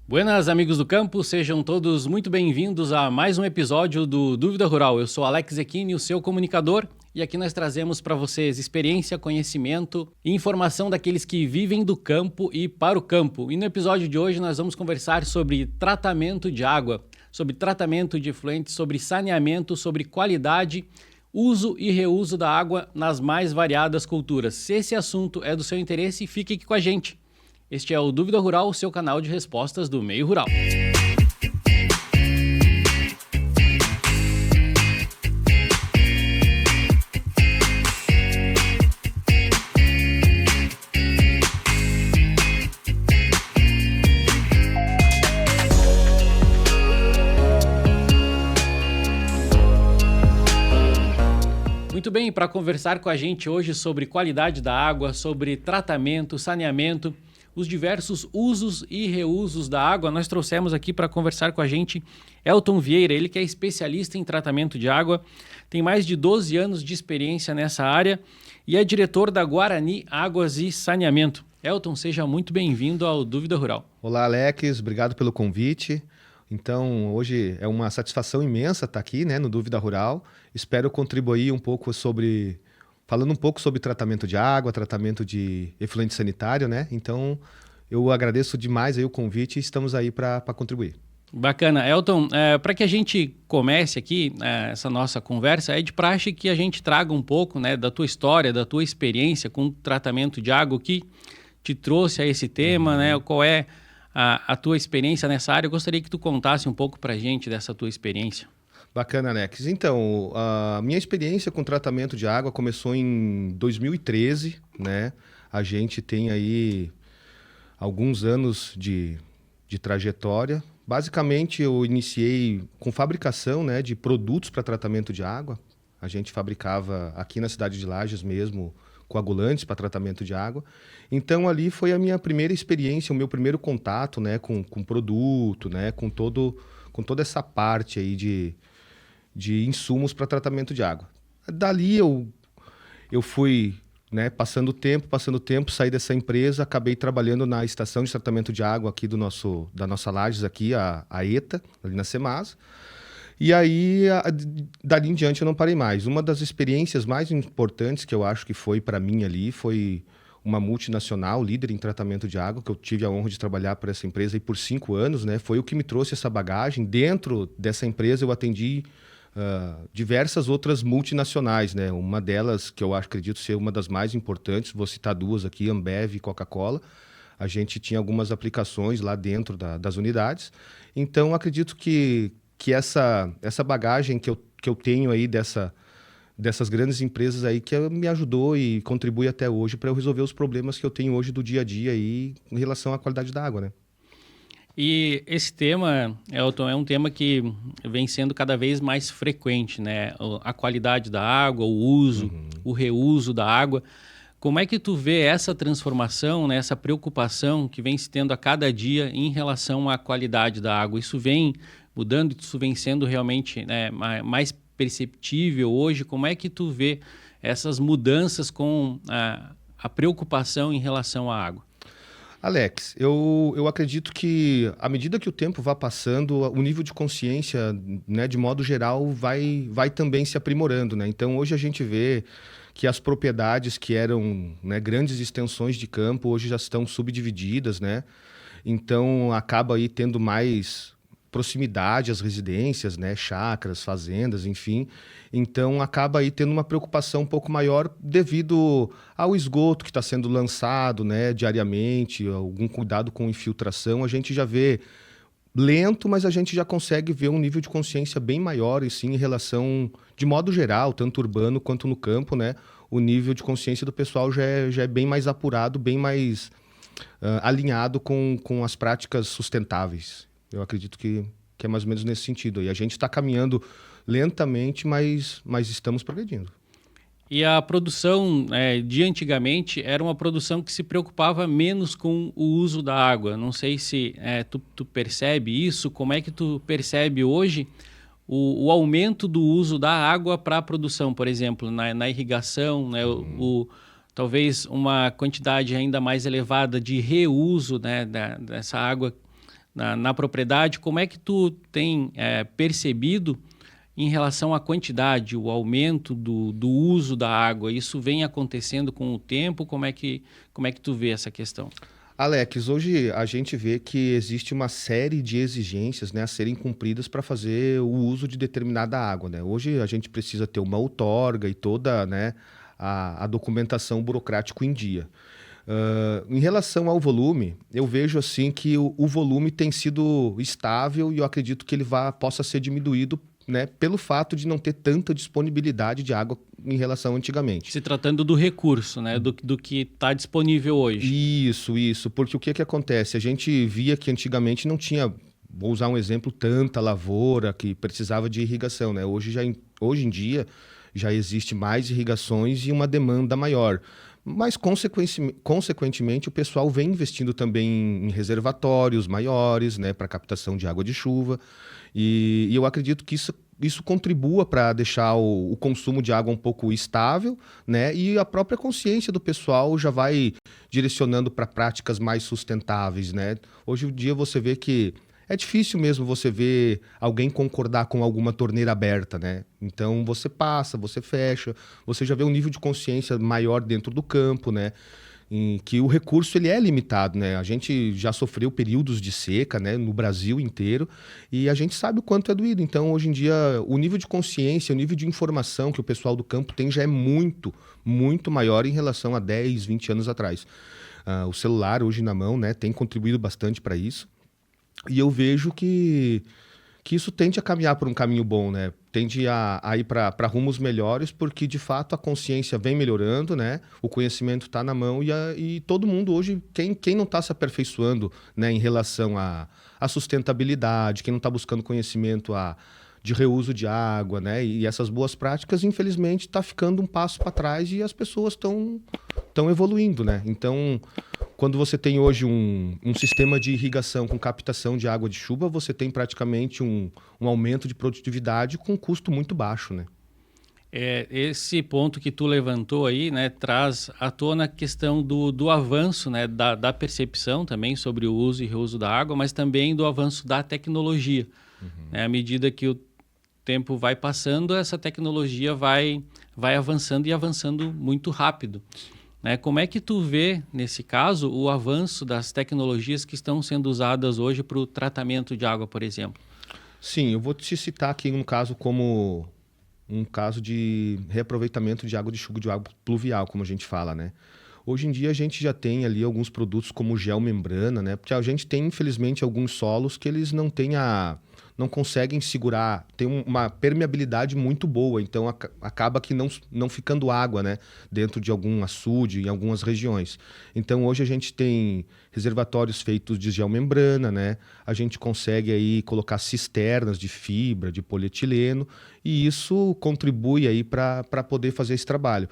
Buenas, amigos do campo, sejam todos muito bem-vindos a mais um episódio do Dúvida Rural. Eu sou Alex Zecchini, o seu comunicador, e aqui nós trazemos para vocês experiência, conhecimento e informação daqueles que vivem do campo e para o campo. E no episódio de hoje nós vamos conversar sobre tratamento de água, sobre tratamento de efluentes, sobre saneamento, sobre qualidade, uso e reuso da água nas mais variadas culturas. Se esse assunto é do seu interesse, fique aqui com a gente. Este é o Dúvida Rural, seu canal de respostas do meio rural. Muito bem, para conversar com a gente hoje sobre qualidade da água, sobre tratamento, saneamento, os diversos usos e reusos da água, nós trouxemos aqui para conversar com a gente Elton Vieira, ele que é especialista em tratamento de água, tem mais de 12 anos de experiência nessa área e é diretor da Guarani Águas e Saneamento. Elton, seja muito bem-vindo ao Dúvida Rural. Olá, Alex, obrigado pelo convite. Então, hoje é uma satisfação imensa estar aqui, no Dúvida Rural. Espero contribuir falando um pouco sobre tratamento de água, tratamento de efluente sanitário, Então, eu agradeço demais aí o convite e estamos aí para contribuir. Bacana. Elton, para que a gente comece aqui essa nossa conversa, é de praxe que a gente traga um pouco da tua história, da tua experiência com o tratamento de água, o que te trouxe a esse tema, qual é a tua experiência nessa área. Eu gostaria que tu contasse um pouco para a gente dessa tua experiência. Bacana, Alex. Então, a minha experiência com tratamento de água começou em 2013, A gente tem aí alguns anos de trajetória. Basicamente, eu iniciei com fabricação, de produtos para tratamento de água. A gente fabricava aqui na cidade de Lages mesmo coagulantes para tratamento de água. Então, ali foi a minha primeira experiência, o meu primeiro contato, com produto, com toda essa parte aí de insumos para tratamento de água. Dali eu fui passando o tempo, saí dessa empresa, acabei trabalhando na estação de tratamento de água aqui da nossa Lages, aqui, a ETA, ali na Semasa. E aí, dali em diante eu não parei mais. Uma das experiências mais importantes que eu acho que foi para mim ali foi uma multinacional, líder em tratamento de água, que eu tive a honra de trabalhar para essa empresa aí por 5 anos, Foi o que me trouxe essa bagagem. Dentro dessa empresa eu atendi diversas outras multinacionais, Uma delas, que eu acredito ser uma das mais importantes, vou citar duas aqui, Ambev e Coca-Cola. A gente tinha algumas aplicações lá dentro das unidades. Então, acredito que essa bagagem que eu tenho aí dessas grandes empresas aí que me ajudou e contribui até hoje para eu resolver os problemas que eu tenho hoje do dia a dia aí em relação à qualidade da água, E esse tema, Elton, é um tema que vem sendo cada vez mais frequente, A qualidade da água, o uso, o reuso da água. Como é que tu vê essa transformação, essa preocupação que vem se tendo a cada dia em relação à qualidade da água? Isso vem mudando, isso vem sendo realmente mais perceptível hoje? Como é que tu vê essas mudanças com a preocupação em relação à água? Alex, eu acredito que à medida que o tempo vai passando, o nível de consciência, de modo geral, vai também se aprimorando, Então, hoje a gente vê que as propriedades que eram grandes extensões de campo, hoje já estão subdivididas, Então, acaba aí tendo mais proximidade às residências, chácaras, fazendas, enfim. Então, acaba aí tendo uma preocupação um pouco maior devido ao esgoto que está sendo lançado, diariamente, algum cuidado com infiltração. A gente já vê lento, mas a gente já consegue ver um nível de consciência bem maior, em relação, de modo geral, tanto urbano quanto no campo, O nível de consciência do pessoal já é bem mais apurado, bem mais alinhado com as práticas sustentáveis. Eu acredito que é mais ou menos nesse sentido. E a gente está caminhando lentamente, mas estamos progredindo. E a produção de antigamente era uma produção que se preocupava menos com o uso da água. Não sei se tu percebe isso, como é que tu percebe hoje o aumento do uso da água para a produção, por exemplo, na irrigação, talvez uma quantidade ainda mais elevada de reuso dessa água na propriedade, como é que tu tem percebido em relação à quantidade, o aumento do uso da água? Isso vem acontecendo com o tempo? Como é que tu vê essa questão? Alex, hoje a gente vê que existe uma série de exigências, né, a serem cumpridas para fazer o uso de determinada água, né? Hoje a gente precisa ter uma outorga e toda, né, a documentação burocrática em dia. Em relação ao volume, eu vejo assim que o volume tem sido estável e eu acredito que ele possa ser diminuído, né, pelo fato de não ter tanta disponibilidade de água em relação antigamente. Se tratando do recurso, né, do que está disponível hoje. Isso, porque o que acontece? A gente via que antigamente não tinha, vou usar um exemplo, tanta lavoura que precisava de irrigação, né? Hoje em dia já existe mais irrigações e uma demanda maior. Mas, consequentemente, o pessoal vem investindo também em reservatórios maiores, né, para captação de água de chuva. E eu acredito que isso contribua para deixar o consumo de água um pouco estável, né? E a própria consciência do pessoal já vai direcionando para práticas mais sustentáveis, né? Hoje em dia você vê que é difícil mesmo você ver alguém concordar com alguma torneira aberta, né? Então você passa, você fecha, você já vê um nível de consciência maior dentro do campo, né? Em que o recurso ele é limitado, né? A gente já sofreu períodos de seca, né, no Brasil inteiro, e a gente sabe o quanto é doído. Então, hoje em dia, o nível de consciência, o nível de informação que o pessoal do campo tem já é muito, muito maior em relação a 10, 20 anos atrás. O celular hoje na mão, né, tem contribuído bastante para isso. E eu vejo que isso tende a caminhar por um caminho bom, né? Tende a ir para rumos melhores, porque, de fato, a consciência vem melhorando, né? O conhecimento está na mão e todo mundo hoje, quem não está se aperfeiçoando, né, em relação à sustentabilidade, quem não está buscando conhecimento de reuso de água, né? E essas boas práticas, infelizmente, está ficando um passo para trás e as pessoas estão evoluindo, né? Então, quando você tem hoje um sistema de irrigação com captação de água de chuva, você tem praticamente um aumento de produtividade com um custo muito baixo, né? Esse ponto que tu levantou aí, né, traz à tona a questão do avanço, né, da percepção também sobre o uso e reuso da água, mas também do avanço da tecnologia. Né? À medida que o tempo vai passando, essa tecnologia vai avançando e avançando muito rápido. Né? Como é que tu vê, nesse caso, o avanço das tecnologias que estão sendo usadas hoje para o tratamento de água, por exemplo? Sim, eu vou te citar aqui um caso como um caso de reaproveitamento de água de chuva, de água pluvial, como a gente fala, né? Hoje em dia a gente já tem ali alguns produtos como geomembrana, né? Porque a gente tem, infelizmente, alguns solos que eles não conseguem segurar, tem uma permeabilidade muito boa, então acaba que não ficando água, né, dentro de algum açude, em algumas regiões. Então hoje a gente tem reservatórios feitos de geomembrana, né? A gente consegue aí colocar cisternas de fibra, de polietileno, e isso contribui aí para poder fazer esse trabalho.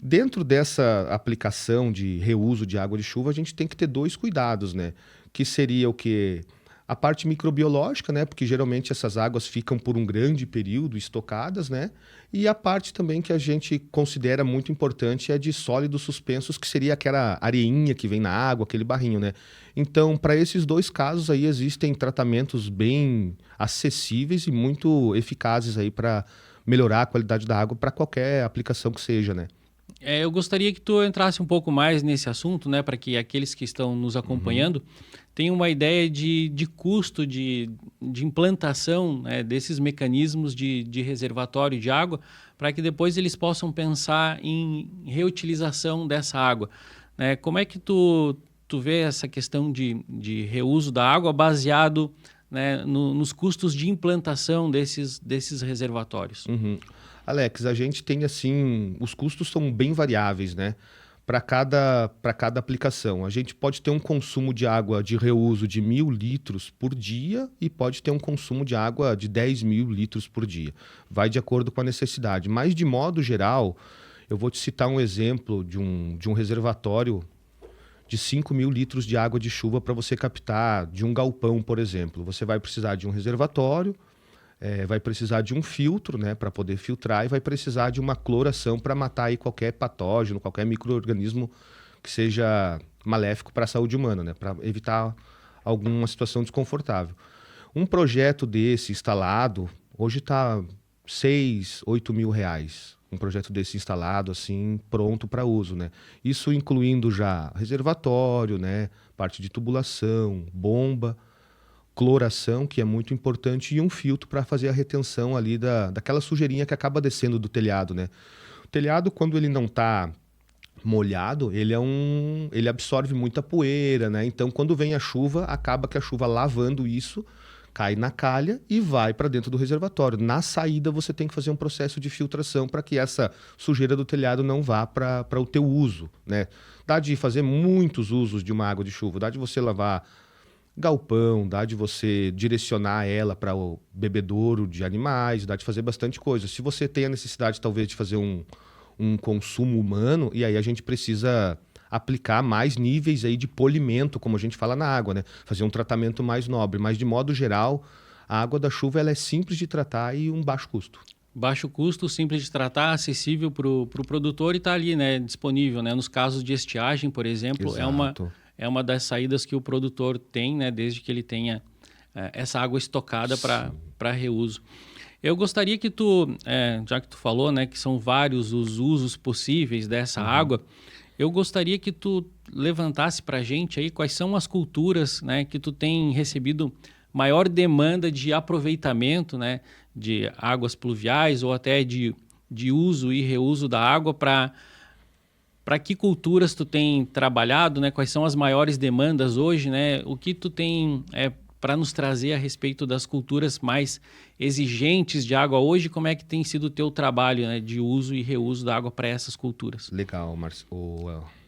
Dentro dessa aplicação de reuso de água de chuva, a gente tem que ter dois cuidados, né? Que seria o quê? A parte microbiológica, né? Porque geralmente essas águas ficam por um grande período estocadas, né? E a parte também que a gente considera muito importante é de sólidos suspensos, que seria aquela areinha que vem na água, aquele barrinho, né? Então, para esses dois casos aí, existem tratamentos bem acessíveis e muito eficazes aí para melhorar a qualidade da água para qualquer aplicação que seja, né? Eu gostaria que tu entrasse um pouco mais nesse assunto, né, para que aqueles que estão nos acompanhando tenham uma ideia de custo de implantação, né, desses mecanismos de reservatório de água, para que depois eles possam pensar em reutilização dessa água. Né? Como é que tu vê essa questão de reuso da água baseado, né, nos custos de implantação desses reservatórios? Alex, a gente tem assim, os custos são bem variáveis, né? Para cada aplicação. A gente pode ter um consumo de água de reuso de 1.000 litros por dia e pode ter um consumo de água de 10.000 litros por dia. Vai de acordo com a necessidade. Mas, de modo geral, eu vou te citar um exemplo de um reservatório de 5.000 litros de água de chuva para você captar de um galpão, por exemplo. Você vai precisar de um reservatório, vai precisar de um filtro, né, para poder filtrar, e vai precisar de uma cloração para matar aí qualquer patógeno, qualquer micro-organismo que seja maléfico para a saúde humana, né, para evitar alguma situação desconfortável. Um projeto desse instalado, hoje está 6, 8 mil reais. Um projeto desse instalado, assim, pronto para uso, né? Isso incluindo já reservatório, né? Parte de tubulação, bomba, cloração, que é muito importante, e um filtro para fazer a retenção ali daquela sujeirinha que acaba descendo do telhado, né? O telhado, quando ele não está molhado, ele absorve muita poeira, né? Então, quando vem a chuva, acaba que a chuva lavando isso, cai na calha e vai para dentro do reservatório. Na saída, você tem que fazer um processo de filtração para que essa sujeira do telhado não vá para o teu uso, né? Dá de fazer muitos usos de uma água de chuva, dá de você lavar galpão, dá de você direcionar ela para o bebedouro de animais, dá de fazer bastante coisa. Se você tem a necessidade, talvez, de fazer um consumo humano, e aí a gente precisa aplicar mais níveis aí de polimento, como a gente fala na água, né? Fazer um tratamento mais nobre. Mas, de modo geral, a água da chuva ela é simples de tratar e um baixo custo. Baixo custo, simples de tratar, acessível para o produtor e está ali, né, disponível, né? Nos casos de estiagem, por exemplo, Exato. é uma das saídas que o produtor tem, né, desde que ele tenha essa água estocada para reuso. Eu gostaria que tu, já que tu falou, né, que são vários os usos possíveis dessa água, eu gostaria que tu levantasse para a gente aí quais são as culturas, né, que tu tem recebido maior demanda de aproveitamento, né, de águas pluviais ou até de uso e reuso da água para que culturas tu tem trabalhado, né? Quais são as maiores demandas hoje, né? O que tu tem para nos trazer a respeito das culturas mais exigentes de água hoje? Como é que tem sido o teu trabalho, né, de uso e reuso da água para essas culturas? Legal,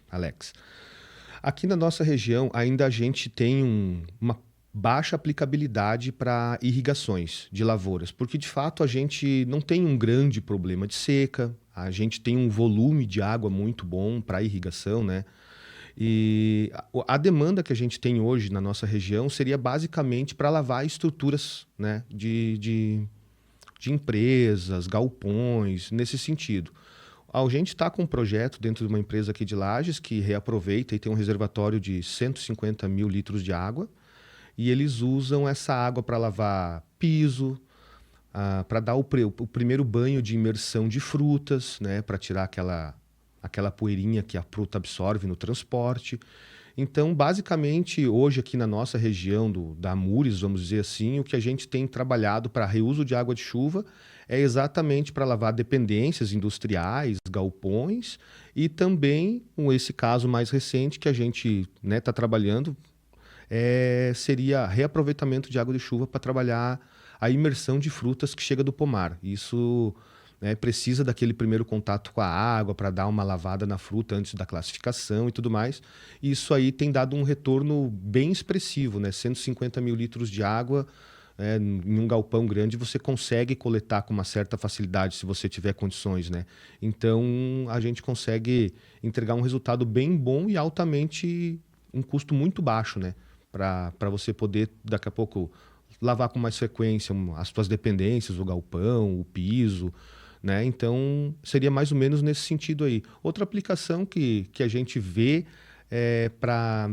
Alex. Aqui na nossa região, ainda a gente tem uma baixa aplicabilidade para irrigações de lavouras, porque de fato a gente não tem um grande problema de seca, a gente tem um volume de água muito bom para irrigação, né? E a demanda que a gente tem hoje na nossa região seria basicamente para lavar estruturas, né, de empresas, galpões, nesse sentido. A gente está com um projeto dentro de uma empresa aqui de Lages que reaproveita e tem um reservatório de 150 mil litros de água, e eles usam essa água para lavar piso, para dar o primeiro banho de imersão de frutas, né, para tirar aquela poeirinha que a fruta absorve no transporte. Então, basicamente, hoje aqui na nossa região da Amures, vamos dizer assim, o que a gente tem trabalhado para reuso de água de chuva é exatamente para lavar dependências industriais, galpões, e também, com esse caso mais recente que a gente está trabalhando, seria reaproveitamento de água de chuva para trabalhar a imersão de frutas que chega do pomar. Isso precisa daquele primeiro contato com a água para dar uma lavada na fruta antes da classificação e tudo mais. E isso aí tem dado um retorno bem expressivo, né? 150 mil litros de água em um galpão grande você consegue coletar com uma certa facilidade se você tiver condições, né? Então a gente consegue entregar um resultado bem bom e altamente um custo muito baixo, né? Para você poder, daqui a pouco, lavar com mais frequência as suas dependências, o galpão, o piso, né? Então, seria mais ou menos nesse sentido aí. Outra aplicação que a gente vê é para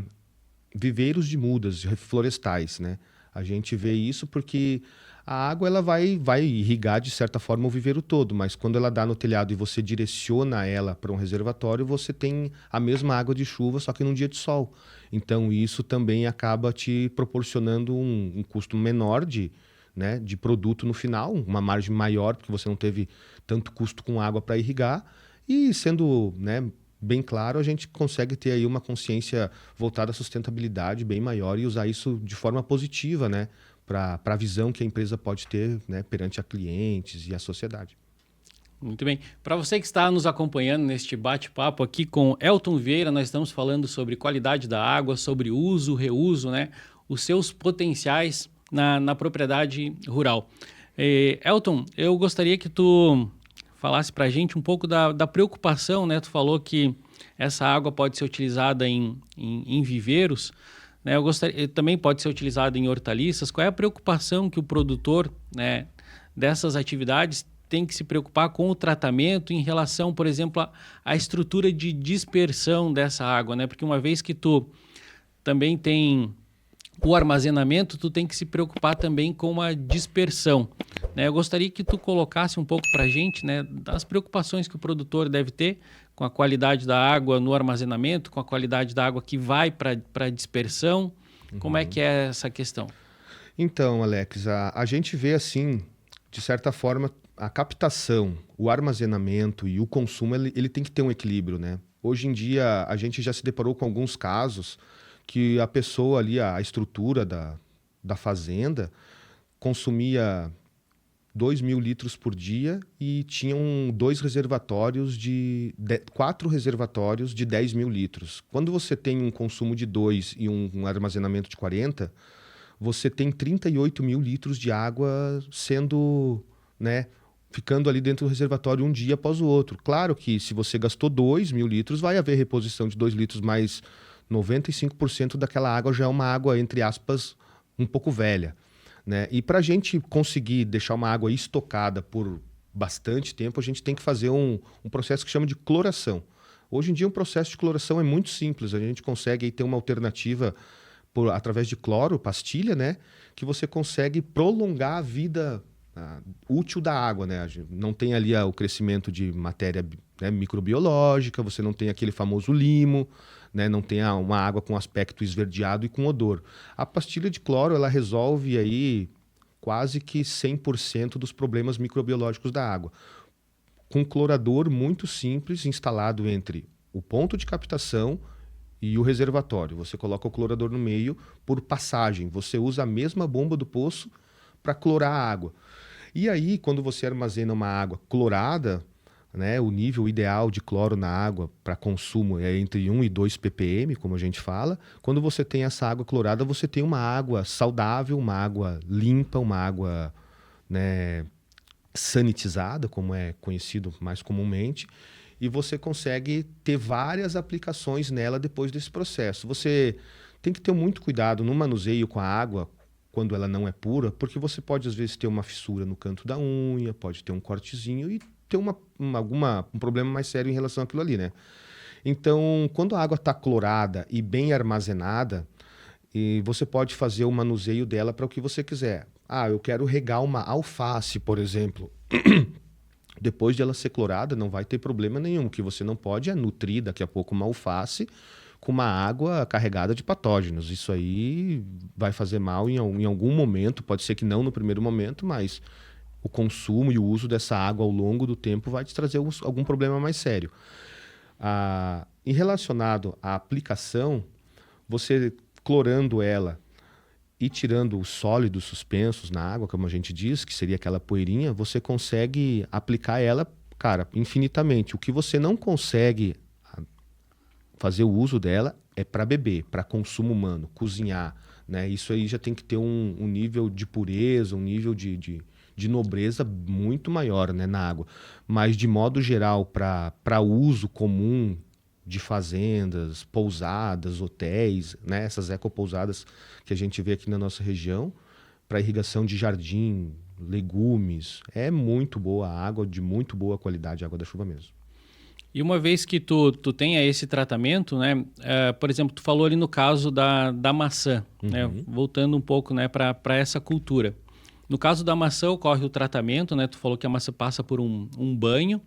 viveiros de mudas florestais, né? A gente vê isso porque a água ela vai irrigar, de certa forma, o viveiro todo, mas quando ela dá no telhado e você direciona ela para um reservatório, você tem a mesma água de chuva, só que num dia de sol. Então, isso também acaba te proporcionando um custo menor de produto no final, uma margem maior, porque você não teve tanto custo com água para irrigar. E sendo bem claro, a gente consegue ter aí uma consciência voltada à sustentabilidade bem maior e usar isso de forma positiva, né? Para a visão que a empresa pode ter, né, perante a clientes e a sociedade. Muito bem. Para você que está nos acompanhando neste bate-papo aqui com Elton Vieira, nós estamos falando sobre qualidade da água, sobre uso, reuso, né, os seus potenciais na propriedade rural. Elton, eu gostaria que tu falasse para a gente um pouco da preocupação, né? Tu falou que essa água pode ser utilizada em viveiros, né? Também pode ser utilizada em hortaliças. Qual é a preocupação que o produtor, né, dessas atividades tem que se preocupar com o tratamento em relação, por exemplo, à estrutura de dispersão dessa água, né? Porque uma vez que tu também tem o armazenamento, tu tem que se preocupar também com a dispersão, né? Eu gostaria que tu colocasse um pouco para a gente, né, das preocupações que o produtor deve ter com a qualidade da água no armazenamento, com a qualidade da água que vai para a dispersão. Como é que é essa questão? Então, Alex, a gente vê assim, de certa forma, a captação, o armazenamento e o consumo, ele tem que ter um equilíbrio, né? Hoje em dia, a gente já se deparou com alguns casos que a pessoa ali, a estrutura da fazenda, consumia 2.000 litros por dia e tinham 4 reservatórios de 10.000 litros. Quando você tem um consumo de 2 e um armazenamento de 40, você tem 38.000 litros de água sendo, né, ficando ali dentro do reservatório um dia após o outro. Claro que se você gastou 2.000 litros, vai haver reposição de 2 litros, mas 95% daquela água já é uma água, entre aspas, um pouco velha, né? E para a gente conseguir deixar uma água estocada por bastante tempo, a gente tem que fazer um processo que chama de cloração. Hoje em dia, um processo de cloração é muito simples. A gente consegue aí ter uma alternativa através de cloro, pastilha, né? Que você consegue prolongar a vida útil da água, né? Não tem ali o crescimento de matéria, né, microbiológica, você não tem aquele famoso limo, né? Não tem uma água com aspecto esverdeado e com odor. A pastilha de cloro, ela resolve aí quase que 100% dos problemas microbiológicos da água. Com um clorador muito simples instalado entre o ponto de captação e o reservatório. Você coloca o clorador no meio por passagem. Você usa a mesma bomba do poço para clorar a água. E aí, quando você armazena uma água clorada, né, o nível ideal de cloro na água para consumo é entre 1 e 2 ppm, como a gente fala. Quando você tem essa água clorada, você tem uma água saudável, uma água limpa, uma água, né, sanitizada, como é conhecido mais comumente, e você consegue ter várias aplicações nela depois desse processo. Você tem que ter muito cuidado no manuseio com a água quando ela não é pura, porque você pode às vezes ter uma fissura no canto da unha, pode ter um cortezinho e ter um problema mais sério em relação àquilo ali, né? Então, quando a água está clorada e bem armazenada, você pode fazer o manuseio dela para o que você quiser. Eu quero regar uma alface, por exemplo. Depois de ela ser clorada, não vai ter problema nenhum. O que você não pode é nutrir daqui a pouco uma alface com uma água carregada de patógenos. Isso aí vai fazer mal em algum momento, pode ser que não no primeiro momento, mas o consumo e o uso dessa água ao longo do tempo vai te trazer algum problema mais sério. Em relacionado à aplicação, você clorando ela e tirando os sólidos suspensos na água, como a gente diz, que seria aquela poeirinha, você consegue aplicar ela, cara, infinitamente. O que você não consegue fazer o uso dela é para beber, para consumo humano, cozinhar, né? Isso aí já tem que ter um nível de pureza, um nível de nobreza muito maior, né, na água. Mas, de modo geral, para uso comum de fazendas, pousadas, hotéis, né, essas ecopousadas que a gente vê aqui na nossa região, para irrigação de jardim, legumes, é muito boa a água, de muito boa qualidade, a água da chuva mesmo. E uma vez que tu tenha esse tratamento, né, por exemplo, tu falou ali no caso da maçã, né, voltando um pouco, né, para essa cultura. No caso da maçã ocorre o tratamento, né, tu falou que a maçã passa por um banho,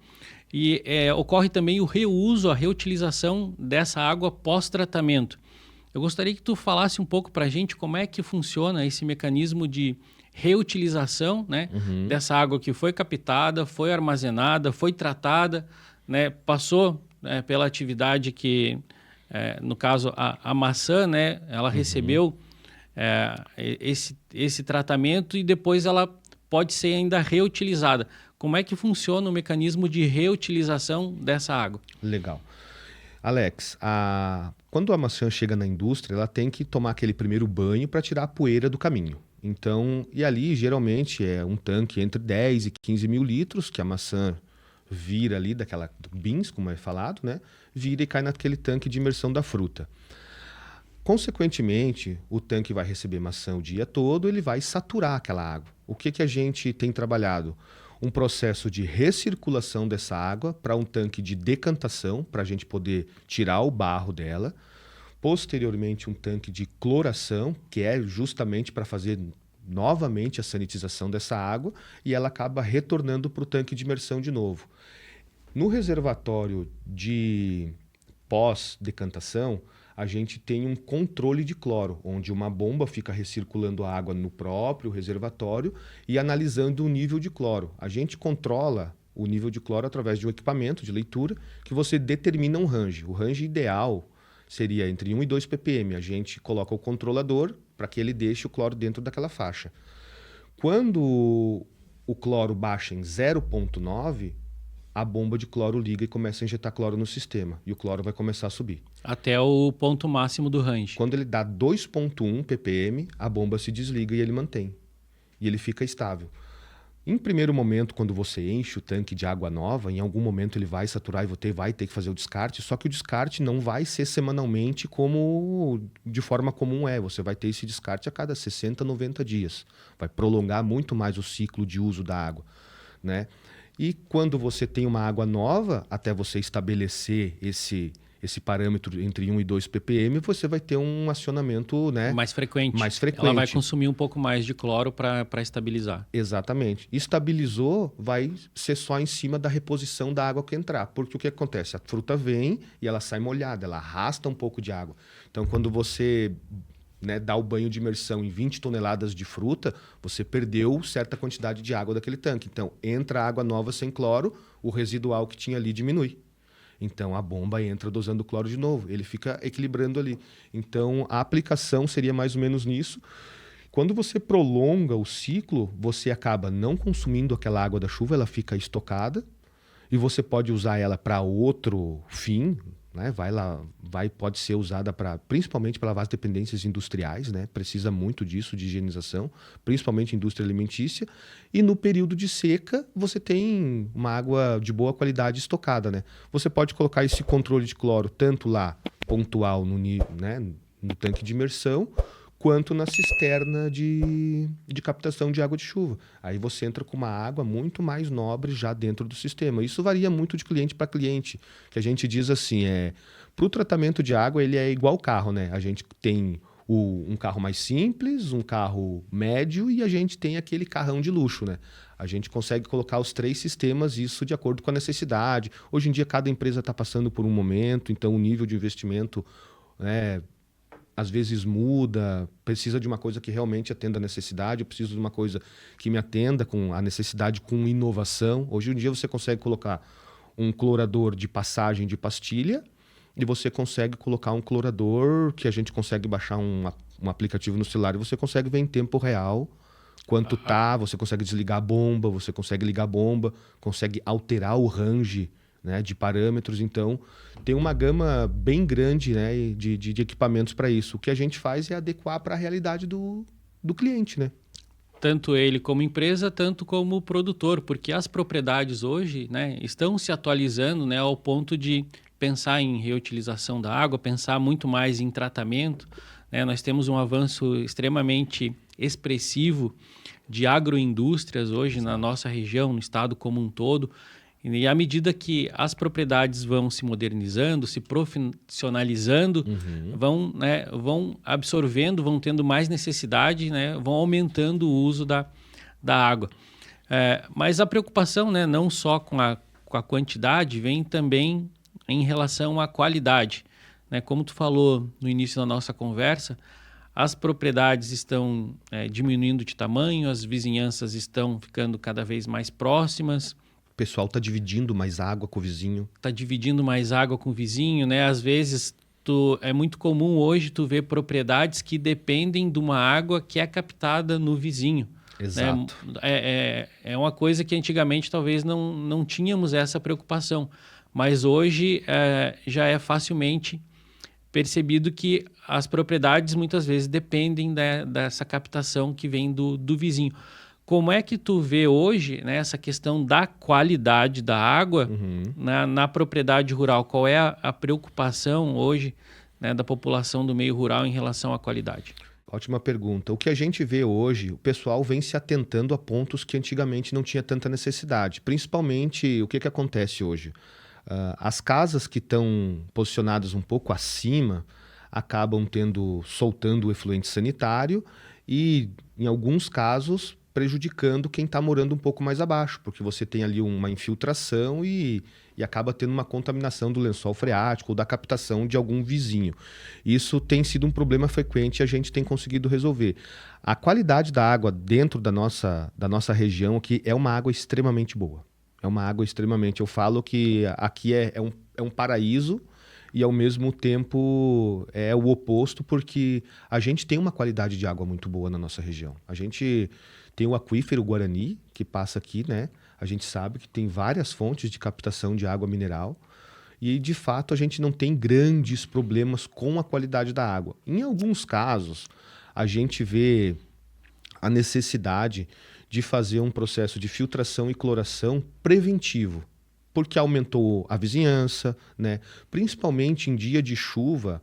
e ocorre também o reuso, a reutilização dessa água pós-tratamento. Eu gostaria que tu falasse um pouco para a gente como é que funciona esse mecanismo de reutilização, né, dessa água que foi captada, foi armazenada, foi tratada, né, passou, né, pela atividade que, no caso, a maçã, né, ela recebeu esse tratamento e depois ela pode ser ainda reutilizada. Como é que funciona o mecanismo de reutilização dessa água? Legal. Alex, quando a maçã chega na indústria, ela tem que tomar aquele primeiro banho para tirar a poeira do caminho. Então, e ali geralmente é um tanque entre 10 e 15 mil litros que a maçã vira ali daquela bins, como é falado, né? Vira e cai naquele tanque de imersão da fruta. Consequentemente, o tanque vai receber maçã o dia todo, ele vai saturar aquela água. O que a gente tem trabalhado? Um processo de recirculação dessa água para um tanque de decantação, para a gente poder tirar o barro dela, Posteriormente, um tanque de cloração, que é justamente para fazer novamente a sanitização dessa água, e ela acaba retornando para o tanque de imersão de novo. No reservatório de pós-decantação, a gente tem um controle de cloro, onde uma bomba fica recirculando a água no próprio reservatório e analisando o nível de cloro. A gente controla o nível de cloro através de um equipamento de leitura que você determina um range. O range ideal seria entre 1 e 2 ppm. A gente coloca o controlador para que ele deixe o cloro dentro daquela faixa. Quando o cloro baixa em 0,9, a bomba de cloro liga e começa a injetar cloro no sistema. E o cloro vai começar a subir. Até o ponto máximo do range. Quando ele dá 2,1 ppm, a bomba se desliga e ele mantém. E ele fica estável. Em primeiro momento, quando você enche o tanque de água nova, em algum momento ele vai saturar e você vai ter que fazer o descarte, só que o descarte não vai ser semanalmente como de forma comum é. Você vai ter esse descarte a cada 60, 90 dias. Vai prolongar muito mais o ciclo de uso da água, né? E quando você tem uma água nova, até você estabelecer esse parâmetro entre 1 e 2 ppm, você vai ter um acionamento, né, mais frequente. Ela vai consumir um pouco mais de cloro para estabilizar. Exatamente. Estabilizou, vai ser só em cima da reposição da água que entrar. Porque o que acontece? A fruta vem e ela sai molhada, ela arrasta um pouco de água. Então, quando você, né, dá o banho de imersão em 20 toneladas de fruta, você perdeu certa quantidade de água daquele tanque. Então, entra água nova sem cloro, o residual que tinha ali diminui. Então, a bomba entra dosando cloro de novo. Ele fica equilibrando ali. Então, a aplicação seria mais ou menos nisso. Quando você prolonga o ciclo, você acaba não consumindo aquela água da chuva, ela fica estocada e você pode usar ela para outro fim, né? Pode ser usada principalmente para lavar as dependências industriais, né? Precisa muito disso, de higienização, principalmente indústria alimentícia. E no período de seca, você tem uma água de boa qualidade estocada, né? Você pode colocar esse controle de cloro tanto lá, pontual, né, no tanque de imersão, quanto na cisterna de captação de água de chuva. Aí você entra com uma água muito mais nobre já dentro do sistema. Isso varia muito de cliente para cliente, que a gente diz assim, para o tratamento de água ele é igual carro, né? A gente tem um carro mais simples, um carro médio e a gente tem aquele carrão de luxo, né? A gente consegue colocar os 3 sistemas, isso de acordo com a necessidade. Hoje em dia cada empresa está passando por um momento, então o nível de investimento, né, às vezes muda, precisa de uma coisa que realmente atenda a necessidade, eu preciso de uma coisa que me atenda com a necessidade, com inovação. Hoje em dia você consegue colocar um clorador de passagem de pastilha e você consegue colocar um clorador que a gente consegue baixar um aplicativo no celular e você consegue ver em tempo real quanto tá, você consegue desligar a bomba, você consegue ligar a bomba, consegue alterar o range, né, de parâmetros. Então, tem uma gama bem grande, né, de equipamentos para isso. O que a gente faz é adequar para a realidade do cliente, né? Tanto ele como empresa, tanto como produtor, porque as propriedades hoje, né, estão se atualizando, né, ao ponto de pensar em reutilização da água, pensar muito mais em tratamento, né? Nós temos um avanço extremamente expressivo de agroindústrias hoje na nossa região, no estado como um todo. E à medida que as propriedades vão se modernizando, se profissionalizando, vão absorvendo, vão tendo mais necessidade, né, vão aumentando o uso da água. Mas a preocupação, né, não só com a quantidade, vem também em relação à qualidade, né? Como tu falou no início da nossa conversa, as propriedades estão diminuindo de tamanho, as vizinhanças estão ficando cada vez mais próximas. O pessoal está dividindo mais água com o vizinho. Está dividindo mais água com o vizinho, né? Às vezes é muito comum hoje tu ver propriedades que dependem de uma água que é captada no vizinho. Exato. Né? É uma coisa que antigamente talvez não tínhamos essa preocupação, mas hoje já é facilmente percebido que as propriedades muitas vezes dependem dessa captação que vem do vizinho. Como é que tu vê hoje, né, essa questão da qualidade da água na propriedade rural? Qual é a preocupação hoje, né, da população do meio rural em relação à qualidade? Ótima pergunta. O que a gente vê hoje, o pessoal vem se atentando a pontos que antigamente não tinha tanta necessidade. Principalmente, o que acontece hoje? As casas que estão posicionadas um pouco acima, acabam soltando o efluente sanitário e, em alguns casos, prejudicando quem está morando um pouco mais abaixo, porque você tem ali uma infiltração e acaba tendo uma contaminação do lençol freático ou da captação de algum vizinho. Isso tem sido um problema frequente e a gente tem conseguido resolver. A qualidade da água dentro da nossa região aqui é uma água extremamente boa. É uma água extremamente... Eu falo que aqui é um paraíso e, ao mesmo tempo, é o oposto, porque a gente tem uma qualidade de água muito boa na nossa região. A gente tem o aquífero Guarani, que passa aqui, né? A gente sabe que tem várias fontes de captação de água mineral e, de fato, a gente não tem grandes problemas com a qualidade da água. Em alguns casos, a gente vê a necessidade de fazer um processo de filtração e cloração preventivo, porque aumentou a vizinhança, né? Principalmente em dia de chuva,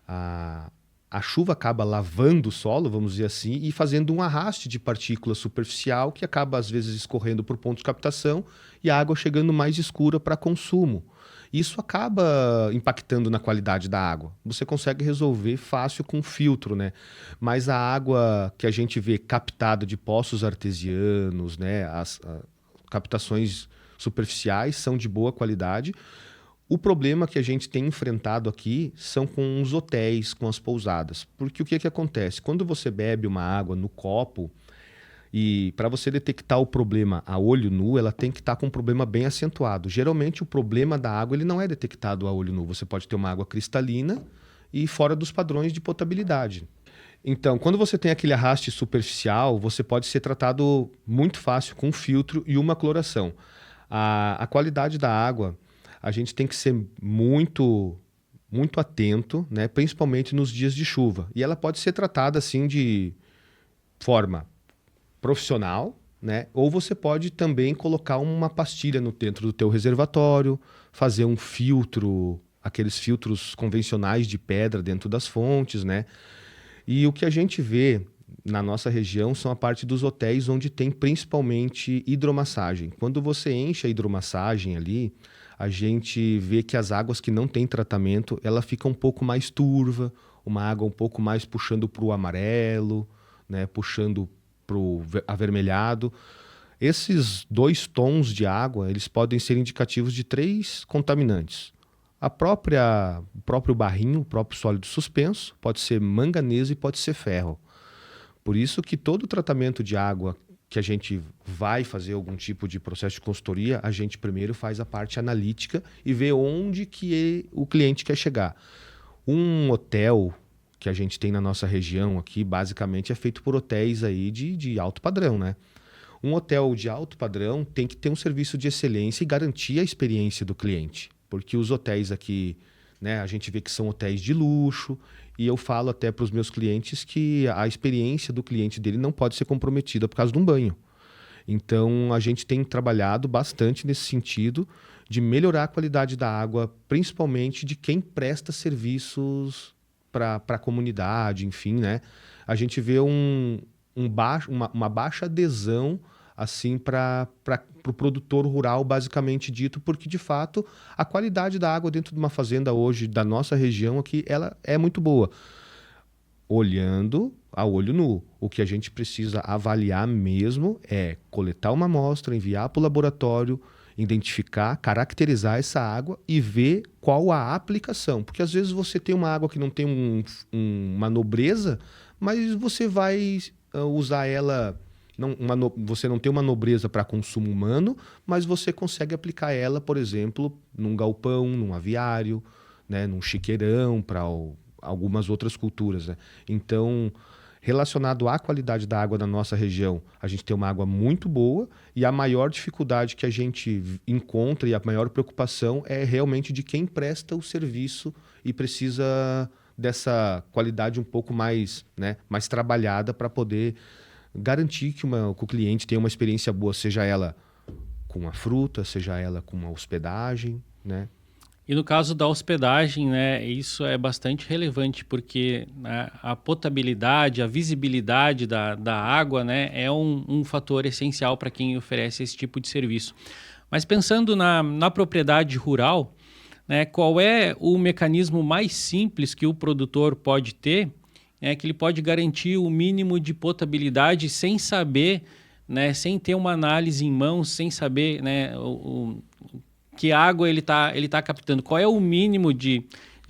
a chuva acaba lavando o solo, vamos dizer assim, e fazendo um arraste de partícula superficial que acaba, às vezes, escorrendo por ponto de captação e a água chegando mais escura para consumo. Isso acaba impactando na qualidade da água. Você consegue resolver fácil com filtro, né? Mas a água que a gente vê captada de poços artesianos, né? As captações superficiais são de boa qualidade. O problema que a gente tem enfrentado aqui são com os hotéis, com as pousadas. Porque o que acontece? Quando você bebe uma água no copo, e para você detectar o problema a olho nu, ela tem que estar com um problema bem acentuado. Geralmente o problema da água ele não é detectado a olho nu. Você pode ter uma água cristalina e fora dos padrões de potabilidade. Então, quando você tem aquele arraste superficial, você pode ser tratado muito fácil com um filtro e uma cloração. A qualidade da água, a gente tem que ser muito atento, né? Principalmente nos dias de chuva. E ela pode ser tratada assim de forma profissional, né? Ou você pode também colocar uma pastilha dentro do teu reservatório, fazer um filtro, aqueles filtros convencionais de pedra dentro das fontes, né? E o que a gente vê na nossa região são a parte dos hotéis onde tem principalmente hidromassagem. Quando você enche a hidromassagem ali, a gente vê que as águas que não têm tratamento, ela fica um pouco mais turva, uma água um pouco mais puxando para o amarelo, né? Puxando para o avermelhado. Esses 2 tons de água, eles podem ser indicativos de 3 contaminantes. O próprio barrinho, o próprio sólido suspenso, pode ser manganês e pode ser ferro. Por isso que todo tratamento de água que a gente vai fazer algum tipo de processo de consultoria, a gente primeiro faz a parte analítica e vê onde que o cliente quer chegar. Um hotel que a gente tem na nossa região aqui, basicamente é feito por hotéis aí de alto padrão, né? Um hotel de alto padrão tem que ter um serviço de excelência e garantir a experiência do cliente. Porque os hotéis aqui, né, a gente vê que são hotéis de luxo e eu falo até para os meus clientes que a experiência do cliente dele não pode ser comprometida por causa de um banho. Então, a gente tem trabalhado bastante nesse sentido de melhorar a qualidade da água, principalmente de quem presta serviços para a comunidade, enfim, né? A gente vê uma baixa adesão assim para o produtor rural, basicamente dito, porque, de fato, a qualidade da água dentro de uma fazenda hoje, da nossa região aqui, ela é muito boa. Olhando a olho nu. O que a gente precisa avaliar mesmo é coletar uma amostra, enviar para o laboratório, identificar, caracterizar essa água e ver qual a aplicação. Porque às vezes você tem uma água que não tem uma nobreza, mas você vai usar ela... você não tem uma nobreza para consumo humano, mas você consegue aplicar ela, por exemplo, num galpão, num aviário, né, num chiqueirão, para algumas outras culturas, né? Então, relacionado à qualidade da água da nossa região, a gente tem uma água muito boa e a maior dificuldade que a gente encontra e a maior preocupação é realmente de quem presta o serviço e precisa dessa qualidade um pouco mais, né, mais trabalhada para poder garantir que o cliente tenha uma experiência boa, seja ela com a fruta, seja ela com uma hospedagem, né? E no caso da hospedagem, né, isso é bastante relevante porque, né, a potabilidade, a visibilidade da água, né, é um fator essencial para quem oferece esse tipo de serviço. Mas pensando na propriedade rural, né, qual é o mecanismo mais simples que o produtor pode ter, que ele pode garantir o mínimo de potabilidade sem saber, né, sem ter uma análise em mãos, sem saber, né, que água ele tá captando. Qual é o mínimo de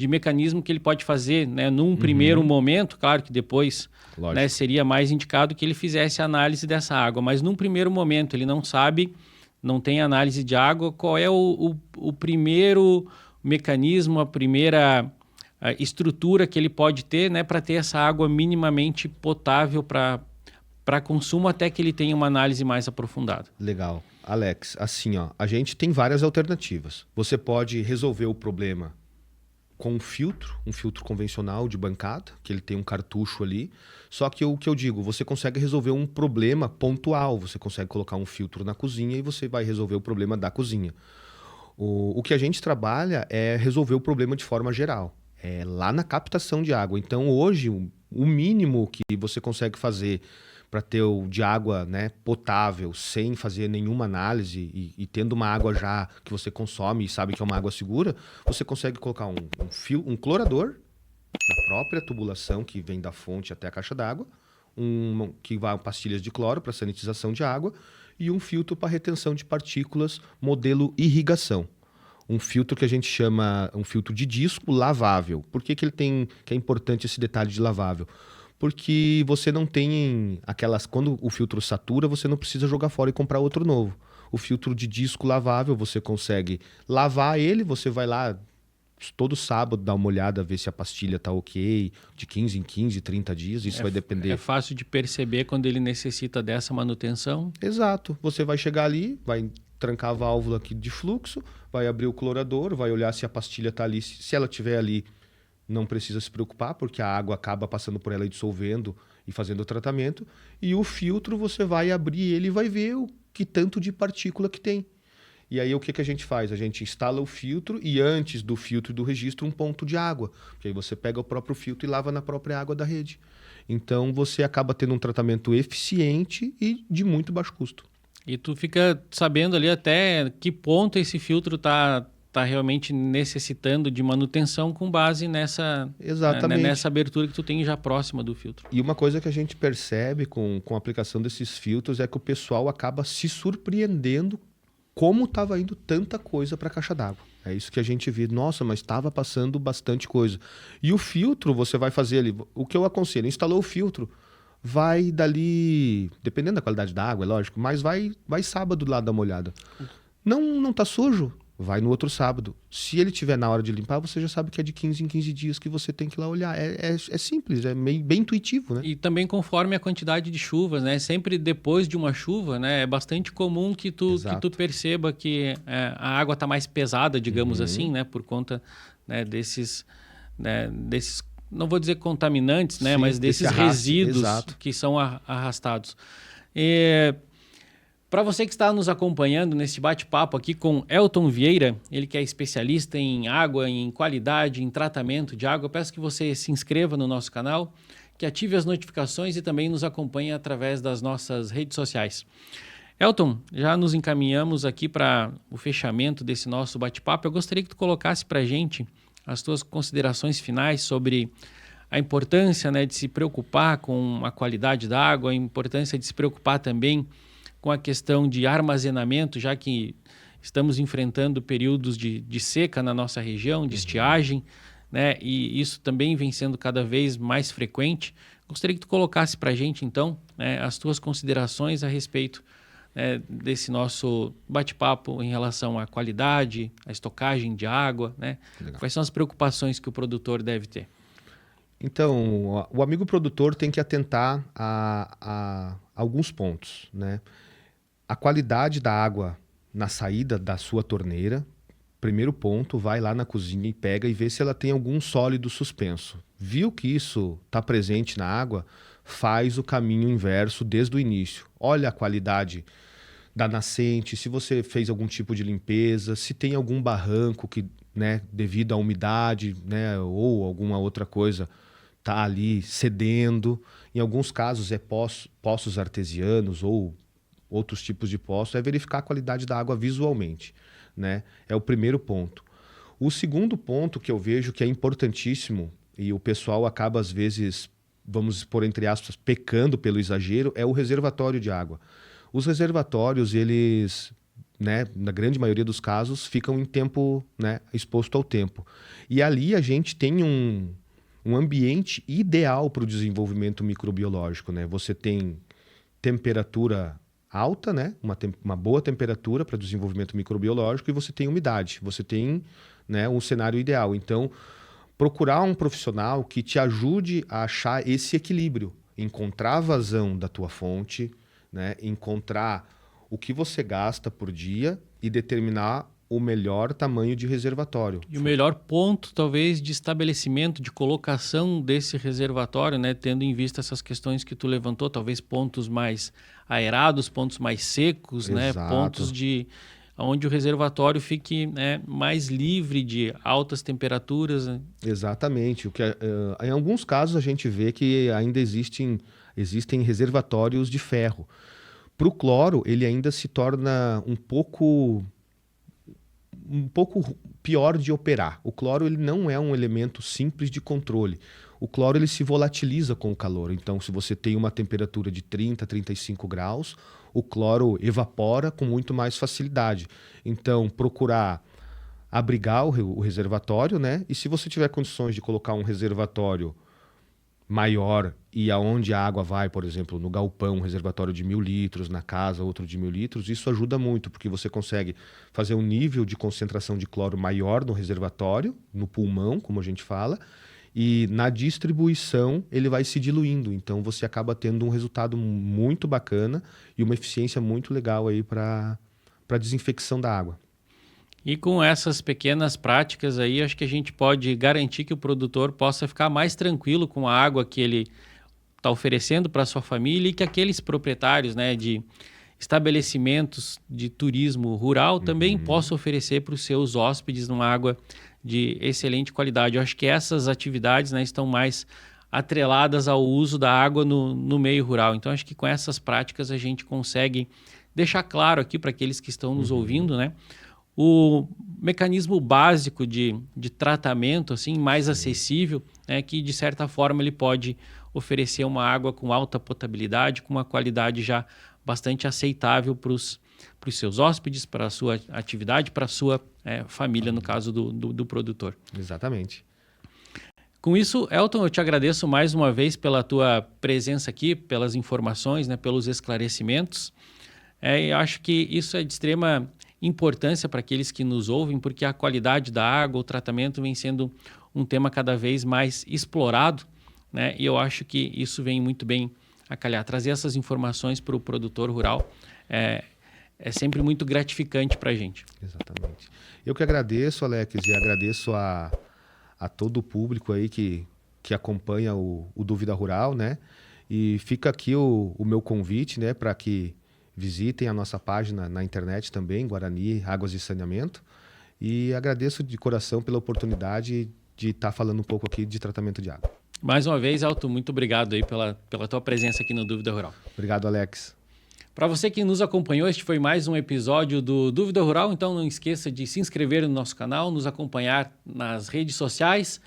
mecanismo que ele pode fazer, né, num primeiro momento? Claro que depois, né, seria mais indicado que ele fizesse a análise dessa água, mas num primeiro momento ele não sabe, não tem análise de água. Qual é o primeiro mecanismo, a primeira estrutura que ele pode ter, né, para ter essa água minimamente potável para consumo até que ele tenha uma análise mais aprofundada? Legal. Alex, assim, ó, a gente tem várias alternativas. Você pode resolver o problema com um filtro convencional de bancada, que ele tem um cartucho ali. Só que o que eu digo, você consegue resolver um problema pontual. Você consegue colocar um filtro na cozinha e você vai resolver o problema da cozinha. O que a gente trabalha é resolver o problema de forma geral. É lá na captação de água. Então, hoje, o mínimo que você consegue fazer para ter o de água, né, potável, sem fazer nenhuma análise e tendo uma água já que você consome e sabe que é uma água segura, você consegue colocar um clorador na própria tubulação que vem da fonte até a caixa d'água, que vai pastilhas de cloro para sanitização de água e um filtro para retenção de partículas modelo irrigação. Um filtro que a gente chama um filtro de disco lavável. Por que é importante esse detalhe de lavável? Porque você não tem quando o filtro satura, você não precisa jogar fora e comprar outro novo. O filtro de disco lavável, você consegue lavar ele, você vai lá todo sábado dar uma olhada, ver se a pastilha está ok, de 15 em 15, 30 dias, isso vai depender. É fácil de perceber quando ele necessita dessa manutenção? Exato. Você vai chegar ali, vai trancar a válvula aqui de fluxo, vai abrir o clorador, vai olhar se a pastilha está ali. Se ela estiver ali, não precisa se preocupar, porque a água acaba passando por ela e dissolvendo e fazendo o tratamento. E o filtro, você vai abrir ele e vai ver o que tanto de partícula que tem. E aí o que a gente faz? A gente instala o filtro e antes do filtro e do registro um ponto de água. Porque aí você pega o próprio filtro e lava na própria água da rede. Então você acaba tendo um tratamento eficiente e de muito baixo custo. E tu fica sabendo ali até que ponto esse filtro tá realmente necessitando de manutenção com base nessa abertura que tu tem já próxima do filtro. E uma coisa que a gente percebe com a aplicação desses filtros é que o pessoal acaba se surpreendendo como estava indo tanta coisa para a caixa d'água. É isso que a gente vê. Nossa, mas estava passando bastante coisa. E o filtro, você vai fazer ali... O que eu aconselho, instalou o filtro, vai dali... Dependendo da qualidade da água, é lógico, mas vai sábado lá dar uma olhada. Não tá sujo? Vai no outro sábado. Se ele tiver na hora de limpar, você já sabe que é de 15 em 15 dias que você tem que ir lá olhar. É simples, é bem intuitivo, né? E também conforme a quantidade de chuvas, né? Sempre depois de uma chuva, né? É bastante comum que tu perceba que a água está mais pesada, digamos assim, né? Por conta, né, desses, não vou dizer contaminantes, né? Sim, mas desses resíduos que são arrastados. Para você que está nos acompanhando nesse bate-papo aqui com Elton Vieira, ele que é especialista em água, em qualidade, em tratamento de água, eu peço que você se inscreva no nosso canal, que ative as notificações e também nos acompanhe através das nossas redes sociais. Elton, já nos encaminhamos aqui para o fechamento desse nosso bate-papo. Eu gostaria que tu colocasse para a gente as tuas considerações finais sobre a importância, né, de se preocupar com a qualidade da água, a importância de se preocupar também com a questão de armazenamento, já que estamos enfrentando períodos de seca na nossa região, de estiagem, né? E isso também vem sendo cada vez mais frequente. Gostaria que tu colocasse para a gente, então, né, as tuas considerações a respeito, né, desse nosso bate-papo em relação à qualidade, à estocagem de água, né? Quais são as preocupações que o produtor deve ter? Então, o amigo produtor tem que atentar a alguns pontos, né? A qualidade da água na saída da sua torneira. Primeiro ponto, vai lá na cozinha e pega e vê se ela tem algum sólido suspenso. Viu que isso está presente na água? Faz o caminho inverso desde o início. Olha a qualidade da nascente, se você fez algum tipo de limpeza, se tem algum barranco que, né, devido à umidade, né, ou alguma outra coisa, está ali cedendo. Em alguns casos é poços artesianos ou outros tipos de poços, é verificar a qualidade da água visualmente, né? É o primeiro ponto. O segundo ponto que eu vejo que é importantíssimo, e o pessoal acaba às vezes, vamos pôr entre aspas, pecando pelo exagero, é o reservatório de água. Os reservatórios, eles, né, na grande maioria dos casos, ficam em tempo, né, exposto ao tempo. E ali a gente tem um ambiente ideal para o desenvolvimento microbiológico, né? Você tem temperatura alta, né? Uma boa temperatura para desenvolvimento microbiológico, e você tem umidade, você tem, né, um cenário ideal. Então, procurar um profissional que te ajude a achar esse equilíbrio, encontrar a vazão da tua fonte, né, encontrar o que você gasta por dia e determinar o melhor tamanho de reservatório. E o melhor ponto, talvez, de estabelecimento, de colocação desse reservatório, né? Tendo em vista essas questões que tu levantou, talvez pontos mais aerados, pontos mais secos, né? Pontos onde o reservatório fique, né, mais livre de altas temperaturas. Né? Exatamente. Em alguns casos a gente vê que ainda existem reservatórios de ferro. Para o cloro, ele ainda se torna um pouco pior de operar. O cloro, ele não é um elemento simples de controle. O cloro, ele se volatiliza com o calor. Então, se você tem uma temperatura de 30, 35 graus, o cloro evapora com muito mais facilidade. Então, procurar abrigar o reservatório, né? E se você tiver condições de colocar um reservatório maior e aonde a água vai, por exemplo, no galpão, um reservatório de 1.000 litros, na casa, outro de 1.000 litros, isso ajuda muito, porque você consegue fazer um nível de concentração de cloro maior no reservatório, no pulmão, como a gente fala, e na distribuição ele vai se diluindo. Então você acaba tendo um resultado muito bacana e uma eficiência muito legal aí para a desinfecção da água. E com essas pequenas práticas aí, acho que a gente pode garantir que o produtor possa ficar mais tranquilo com a água que ele está oferecendo para a sua família, e que aqueles proprietários, né, de estabelecimentos de turismo rural também possam oferecer para os seus hóspedes uma água de excelente qualidade. Eu acho que essas atividades, né, estão mais atreladas ao uso da água no meio rural. Então, acho que com essas práticas a gente consegue deixar claro aqui para aqueles que estão nos ouvindo, né, o mecanismo básico de tratamento assim, mais acessível, né, que de certa forma ele pode oferecer uma água com alta potabilidade, com uma qualidade já bastante aceitável para os seus hóspedes, para a sua atividade, para a sua família, no caso do produtor. Exatamente. Com isso, Elton, eu te agradeço mais uma vez pela tua presença aqui, pelas informações, né, pelos esclarecimentos. Eu acho que isso é de extrema importância para aqueles que nos ouvem, porque a qualidade da água, o tratamento vem sendo um tema cada vez mais explorado, né? E eu acho que isso vem muito bem a calhar. Trazer essas informações para o produtor rural é sempre muito gratificante para a gente. Exatamente. Eu que agradeço, Alex, e agradeço a todo o público aí que acompanha o Dúvida Rural, né? E fica aqui o meu convite, né, para que visitem a nossa página na internet também, Guarani Águas e Saneamento. E agradeço de coração pela oportunidade de estar falando um pouco aqui de tratamento de água. Mais uma vez, Elton, muito obrigado aí pela tua presença aqui no Dúvida Rural. Obrigado, Alex. Para você que nos acompanhou, este foi mais um episódio do Dúvida Rural. Então não esqueça de se inscrever no nosso canal, nos acompanhar nas redes sociais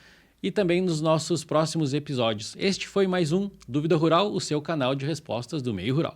e também nos nossos próximos episódios. Este foi mais um Dúvida Rural, o seu canal de respostas do meio rural.